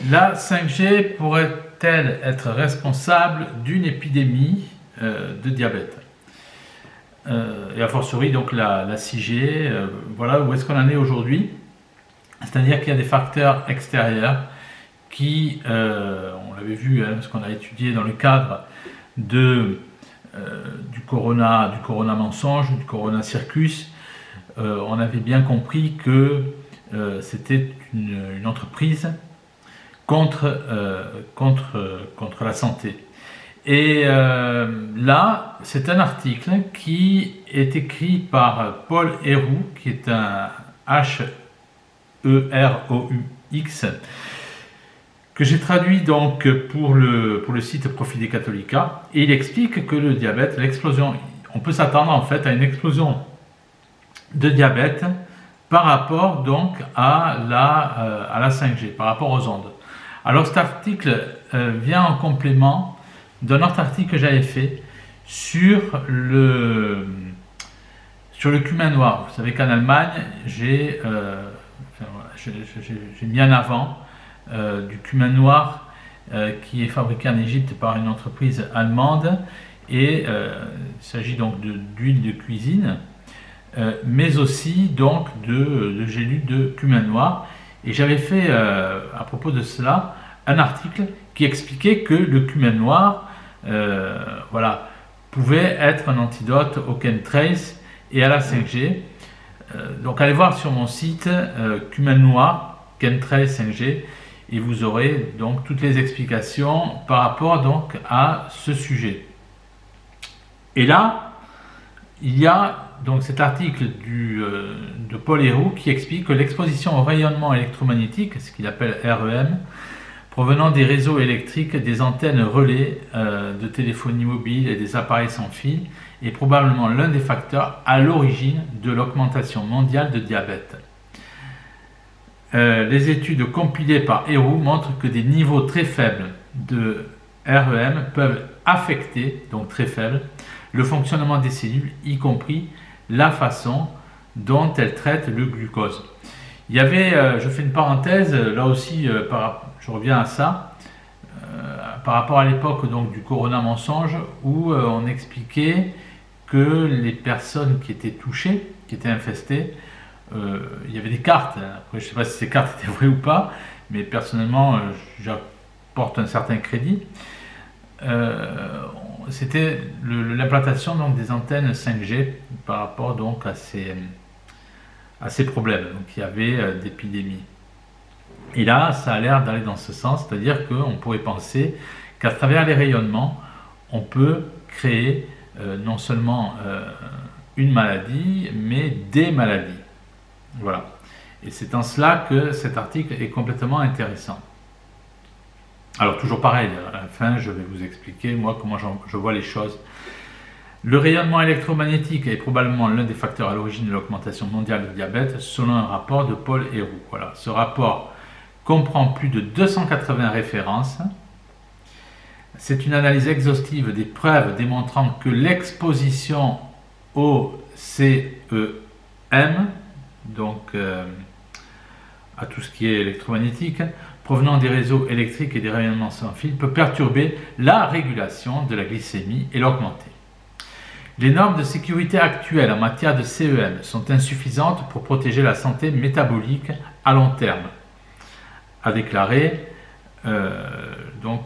La 5G pourrait-elle être responsable d'une épidémie de diabète? Et a fortiori donc la 6G, voilà où est-ce qu'on en est aujourd'hui. C'est-à-dire qu'il y a des facteurs extérieurs qui, on l'avait vu, ce qu'on a étudié dans le cadre du corona mensonge, du corona circus, on avait bien compris que c'était une entreprise contre la santé. Et là, c'est un article qui est écrit par Paul Héroux, qui est un H-E-R-O-U-X, que j'ai traduit donc pour le site Profil des Catholica, et il explique que le diabète, l'explosion, on peut s'attendre en fait à une explosion de diabète par rapport donc à la 5G, par rapport aux ondes. Alors cet article vient en complément d'un autre article que j'avais fait sur le cumin noir. Vous savez qu'en Allemagne, j'ai mis en avant du cumin noir qui est fabriqué en Égypte par une entreprise allemande, et il s'agit donc d'huile de cuisine, mais aussi donc de gélules de cumin noir. Et j'avais fait à propos de cela un article qui expliquait que le cumin noir voilà, pouvait être un antidote au chemtrails et à la 5G. Donc allez voir sur mon site cumin noir, chemtrails 5G, et vous aurez donc toutes les explications par rapport donc à ce sujet. Et là, il y a donc cet article de Paul Héroux qui explique que l'exposition au rayonnement électromagnétique, ce qu'il appelle REM, provenant des réseaux électriques, des antennes relais de téléphonie mobile et des appareils sans fil, est probablement l'un des facteurs à l'origine de l'augmentation mondiale de diabète. Les études compilées par Héroux montrent que des niveaux très faibles de REM peuvent affecter, donc très faibles, le fonctionnement des cellules, y compris la façon dont elles traitent le glucose. Il y avait, je fais une parenthèse, là aussi, je reviens à ça, par rapport à l'époque donc du corona mensonge, où on expliquait que les personnes qui étaient touchées, qui étaient infestées, il y avait des cartes. Après, je ne sais pas si ces cartes étaient vraies ou pas, mais personnellement, j'apporte un certain crédit. C'était l'implantation donc des antennes 5G par rapport donc à ces problèmes qu'il y avait d'épidémie. Et là, ça a l'air d'aller dans ce sens, c'est-à-dire qu'on pourrait penser qu'à travers les rayonnements, on peut créer non seulement une maladie, mais des maladies. Voilà. Et c'est en cela que cet article est complètement intéressant. Alors toujours pareil, à la fin, je vais vous expliquer moi comment je vois les choses. Le rayonnement électromagnétique est probablement l'un des facteurs à l'origine de l'augmentation mondiale du diabète, selon un rapport de Paul Héroux. Voilà. Ce rapport comprend plus de 280 références. C'est une analyse exhaustive des preuves démontrant que l'exposition au CEM, donc à tout ce qui est électromagnétique, provenant des réseaux électriques et des rayonnements sans fil, peut perturber la régulation de la glycémie et l'augmenter. Les normes de sécurité actuelles en matière de CEM sont insuffisantes pour protéger la santé métabolique à long terme, a déclaré donc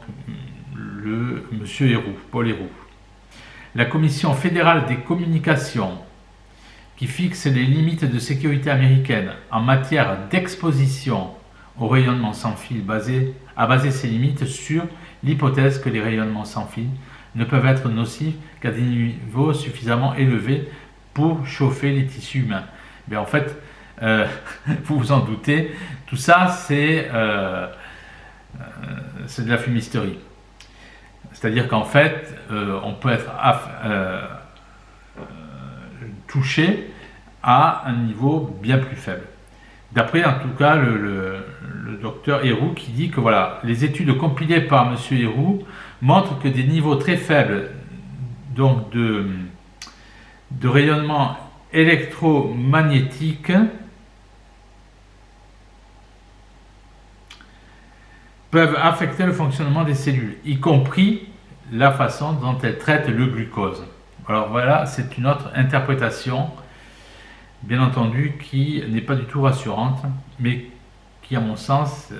le monsieur Héroux, Paul Héroux. La Commission fédérale des communications, qui fixe les limites de sécurité américaines en matière d'exposition au rayonnement sans fil, a basé ses limites sur l'hypothèse que les rayonnements sans fil ne peuvent être nocifs qu'à des niveaux suffisamment élevés pour chauffer les tissus humains. Mais en fait, vous vous en doutez, tout ça c'est de la fumisterie. C'est-à-dire qu'en fait, on peut être touché à un niveau bien plus faible. D'après en tout cas le docteur Héroux qui dit que voilà, les études compilées par M. Héroux montrent que des niveaux très faibles donc de rayonnement électromagnétique peuvent affecter le fonctionnement des cellules, y compris la façon dont elles traitent le glucose. Alors voilà, c'est une autre interprétation, bien entendu, qui n'est pas du tout rassurante, mais qui, à mon sens,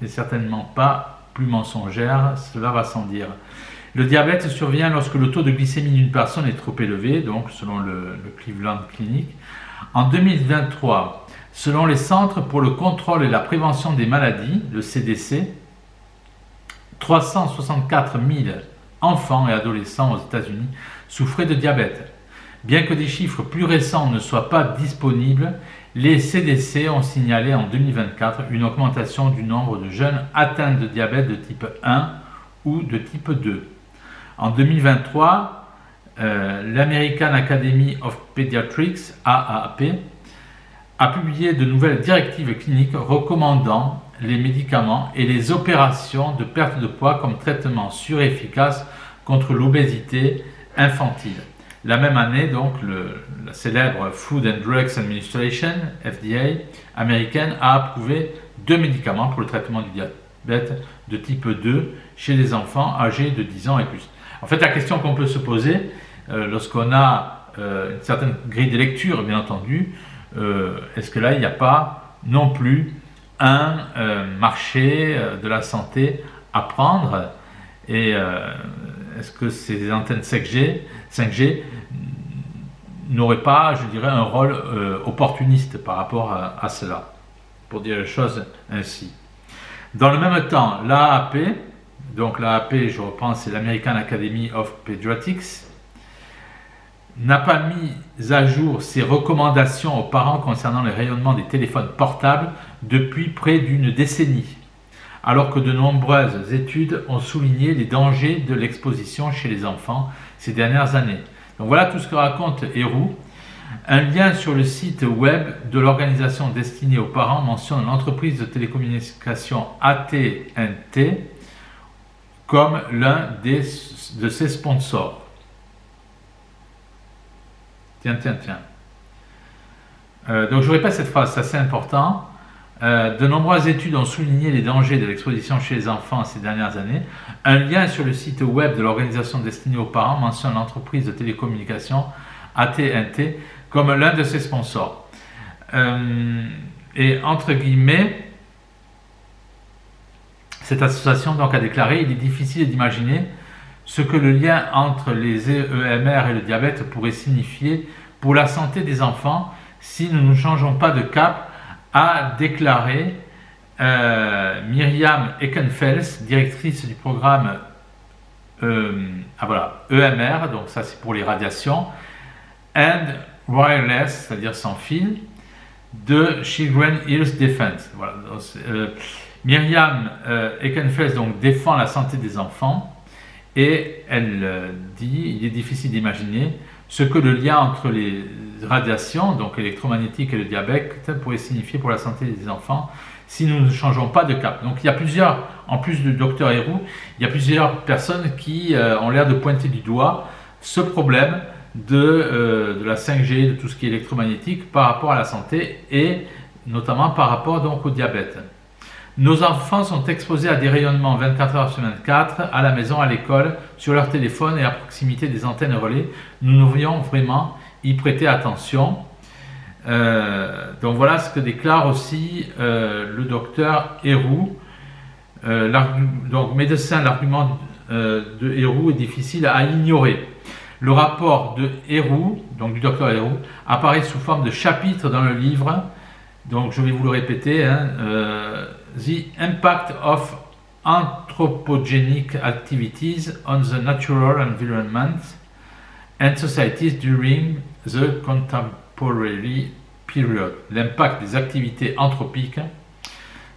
n'est certainement pas plus mensongère, cela va sans dire. Le diabète survient lorsque le taux de glycémie d'une personne est trop élevé, donc selon le Cleveland Clinic. En 2023, selon les Centres pour le contrôle et la prévention des maladies, le CDC, 364 000 enfants et adolescents aux États-Unis souffraient de diabète. Bien que des chiffres plus récents ne soient pas disponibles, les CDC ont signalé en 2024 une augmentation du nombre de jeunes atteints de diabète de type 1 ou de type 2. En 2023, l'American Academy of Pediatrics, AAP, a publié de nouvelles directives cliniques recommandant les médicaments et les opérations de perte de poids comme traitement sûr et efficace contre l'obésité infantile. La même année, donc, la célèbre Food and Drugs Administration, FDA, américaine, a approuvé 2 médicaments pour le traitement du diabète de type 2 chez les enfants âgés de 10 ans et plus. En fait, la question qu'on peut se poser, lorsqu'on a une certaine grille de lecture, bien entendu, est-ce que là, il n'y a pas non plus un marché de la santé à prendre, et est-ce que ces antennes 5G n'auraient pas, je dirais, un rôle opportuniste par rapport à cela, pour dire les choses ainsi. Dans le même temps, l'AAP, donc l'AAP, je reprends, c'est l'American Academy of Pediatrics, n'a pas mis à jour ses recommandations aux parents concernant le rayonnement des téléphones portables depuis près d'une décennie, alors que de nombreuses études ont souligné les dangers de l'exposition chez les enfants ces dernières années. Donc voilà tout ce que raconte Héroux. Un lien sur le site web de l'organisation destinée aux parents mentionne l'entreprise de télécommunications AT&T comme l'un de ses sponsors. Tiens. Donc je répète cette phrase, c'est assez important. De nombreuses études ont souligné les dangers de l'exposition chez les enfants ces dernières années. Un lien sur le site web de l'organisation destinée aux parents mentionne l'entreprise de télécommunications AT&T comme l'un de ses sponsors. Et entre guillemets, cette association donc a déclaré: il est difficile d'imaginer ce que le lien entre les EMR et le diabète pourrait signifier pour la santé des enfants si nous ne changeons pas de cap, a déclaré Myriam Eckenfels, directrice du programme EMR, donc ça c'est pour les radiations, and wireless, c'est-à-dire sans fil, de Children's Health Defense. Voilà, donc, Myriam Eckenfels donc défend la santé des enfants. Et elle dit, il est difficile d'imaginer ce que le lien entre les radiations, donc électromagnétiques, et le diabète pourrait signifier pour la santé des enfants si nous ne changeons pas de cap. Donc il y a plusieurs, en plus du docteur Héroux, il y a plusieurs personnes qui ont l'air de pointer du doigt ce problème de la 5G, de tout ce qui est électromagnétique par rapport à la santé et notamment par rapport donc au diabète. Nos enfants sont exposés à des rayonnements 24 heures sur 24, à la maison, à l'école, sur leur téléphone et à proximité des antennes relais. Nous devrions vraiment y prêter attention. Donc voilà ce que déclare aussi le docteur Héroux. Donc médecin, l'argument de Héroux est difficile à ignorer. Le rapport de Héroux, donc du docteur Héroux, apparaît sous forme de chapitre dans le livre. Donc je vais vous le répéter, The Impact of Anthropogenic Activities on the Natural Environment and Societies During the Contemporary Period. L'impact des activités anthropiques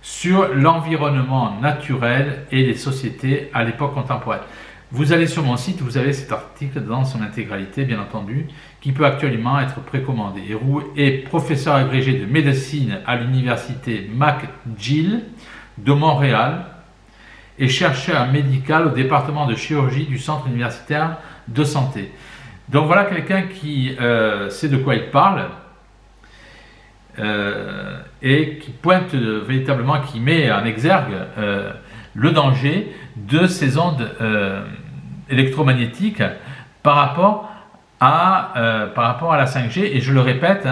sur l'environnement naturel et les sociétés à l'époque contemporaine. Vous allez sur mon site, vous avez cet article dans son intégralité, bien entendu, qui peut actuellement être précommandé. Héroux est professeur agrégé de médecine à l'université McGill de Montréal et chercheur médical au département de chirurgie du Centre universitaire de santé. Donc voilà quelqu'un qui sait de quoi il parle et qui pointe véritablement, qui met en exergue le danger de ces ondes électromagnétiques par rapport à la 5G. Et je le répète,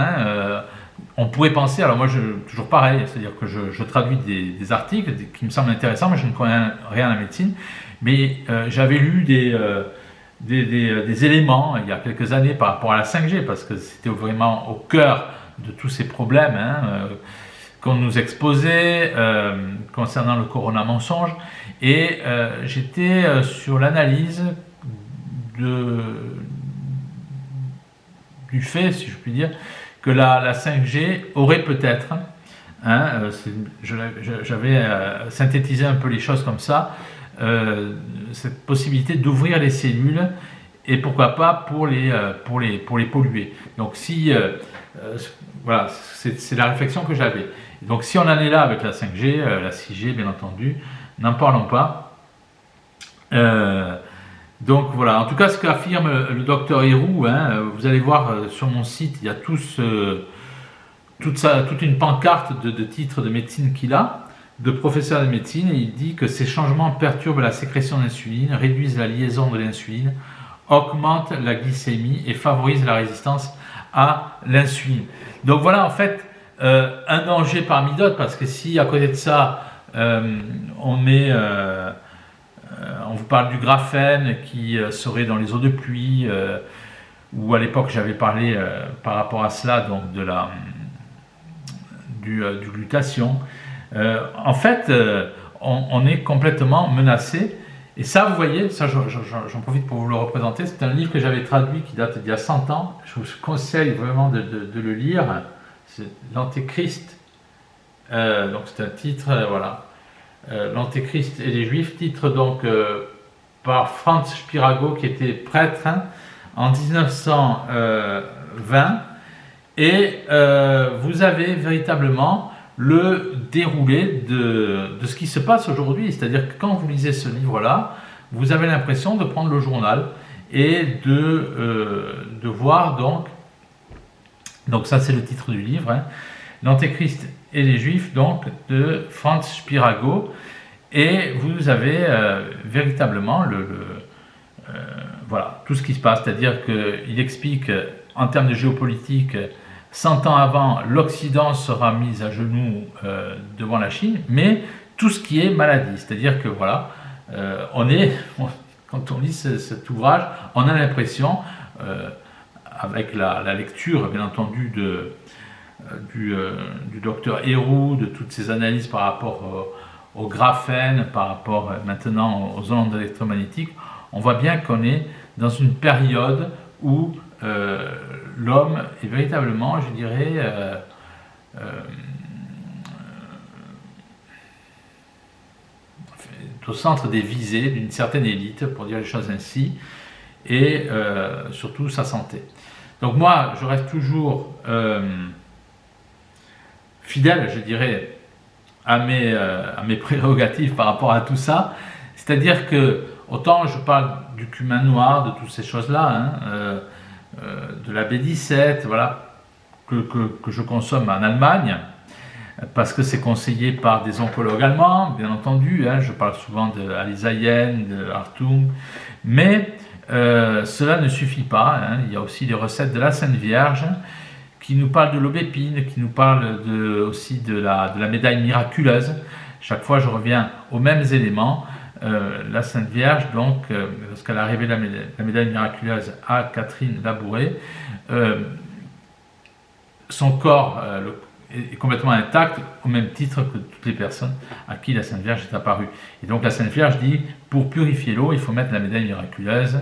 on pourrait penser, alors moi toujours pareil, c'est-à-dire que je traduis des articles qui me semblent intéressants, mais je ne connais rien à la médecine, mais j'avais lu des éléments il y a quelques années par rapport à la 5G, parce que c'était vraiment au cœur de tous ces problèmes qu'on nous exposait concernant le corona mensonge, et j'étais sur l'analyse du fait, si je puis dire, que la 5G aurait peut-être, j'avais synthétisé un peu les choses comme ça, cette possibilité d'ouvrir les cellules, et pourquoi pas pour les polluer. Donc si voilà, c'est la réflexion que j'avais. Donc si on en est là avec la 5G, la 6G bien entendu, n'en parlons pas. Donc voilà, en tout cas ce qu'affirme le docteur Héroux, vous allez voir sur mon site, il y a toute une pancarte de titres de médecine qu'il a, de professeur de médecine, et il dit que ces changements perturbent la sécrétion d'insuline, réduisent la liaison de l'insuline, augmentent la glycémie et favorisent la résistance à l'insuline. Donc voilà en fait un danger parmi d'autres, parce que si à côté de ça on vous parle du graphène qui serait dans les eaux de pluie, ou à l'époque j'avais parlé par rapport à cela donc du glutathion. En fait, on est complètement menacé. Et ça, vous voyez, ça j'en profite pour vous le représenter. C'est un livre que j'avais traduit qui date d'il y a 100 ans. Je vous conseille vraiment de le lire. C'est l'Antéchrist. Donc c'est un titre, voilà. L'Antéchrist et les Juifs, titre donc par Franz Spirago, qui était prêtre en 1920. Et vous avez véritablement le déroulé de ce qui se passe aujourd'hui. C'est-à-dire que quand vous lisez ce livre-là, vous avez l'impression de prendre le journal et de voir donc ça c'est le titre du livre, l'Antéchrist et les Juifs, donc de Franz Spirago, et vous avez véritablement voilà, tout ce qui se passe, c'est-à-dire qu'il explique en termes de géopolitique, 100 ans avant, l'Occident sera mis à genoux devant la Chine, mais tout ce qui est maladie, c'est-à-dire que voilà, quand on lit cet ouvrage, on a l'impression, avec la lecture bien entendu du docteur Héroux, de toutes ces analyses par rapport au graphène, par rapport maintenant aux ondes électromagnétiques, on voit bien qu'on est dans une période où l'homme est véritablement, je dirais, au centre des visées d'une certaine élite, pour dire les choses ainsi, et surtout sa santé. Donc moi, je reste toujours fidèle, je dirais, à mes prérogatives par rapport à tout ça. C'est-à-dire que, autant je parle du cumin noir, de toutes ces choses-là, de la B17, voilà, que je consomme en Allemagne, parce que c'est conseillé par des oncologues allemands, bien entendu, je parle souvent de Alisayen, de Hartung, mais cela ne suffit pas, il y a aussi les recettes de la Sainte Vierge, qui nous parlent de l'aubépine, qui nous parlent aussi de la médaille miraculeuse. Chaque fois je reviens aux mêmes éléments. La Sainte Vierge, donc, lorsqu'elle a révélé la médaille miraculeuse à Catherine Labouré, son corps est complètement intact, au même titre que toutes les personnes à qui la Sainte Vierge est apparue. Et donc la Sainte Vierge dit, pour purifier l'eau, il faut mettre la médaille miraculeuse,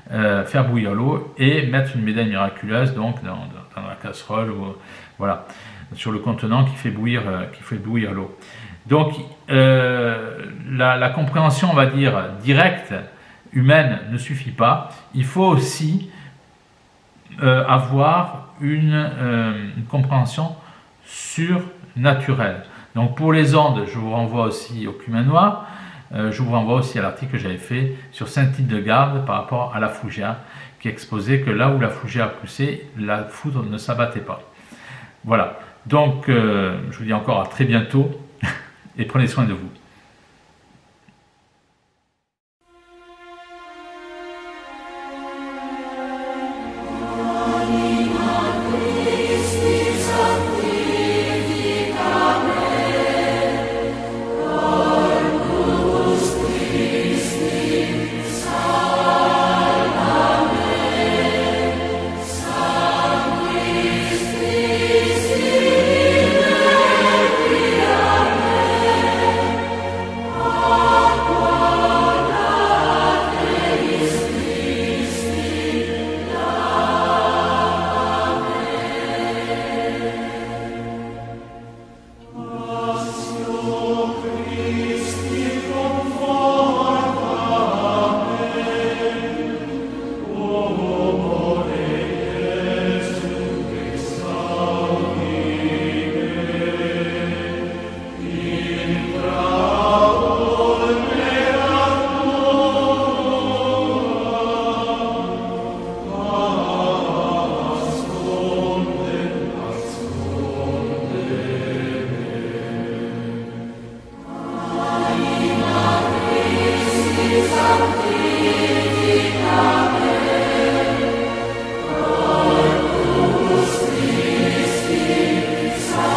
faire bouillir l'eau et mettre une médaille miraculeuse donc dans la casserole, ou, voilà, sur le contenant qui fait bouillir l'eau. Donc la compréhension, on va dire, directe, humaine, ne suffit pas. Il faut aussi avoir une compréhension surnaturelle. Donc pour les ondes, je vous renvoie aussi au cumin noir, je vous renvoie aussi à l'article que j'avais fait sur Saint-Hildegarde par rapport à la fougère, qui exposait que là où la fougère poussait, la foudre ne s'abattait pas. Voilà, donc je vous dis encore à très bientôt, et prenez soin de vous. Israël.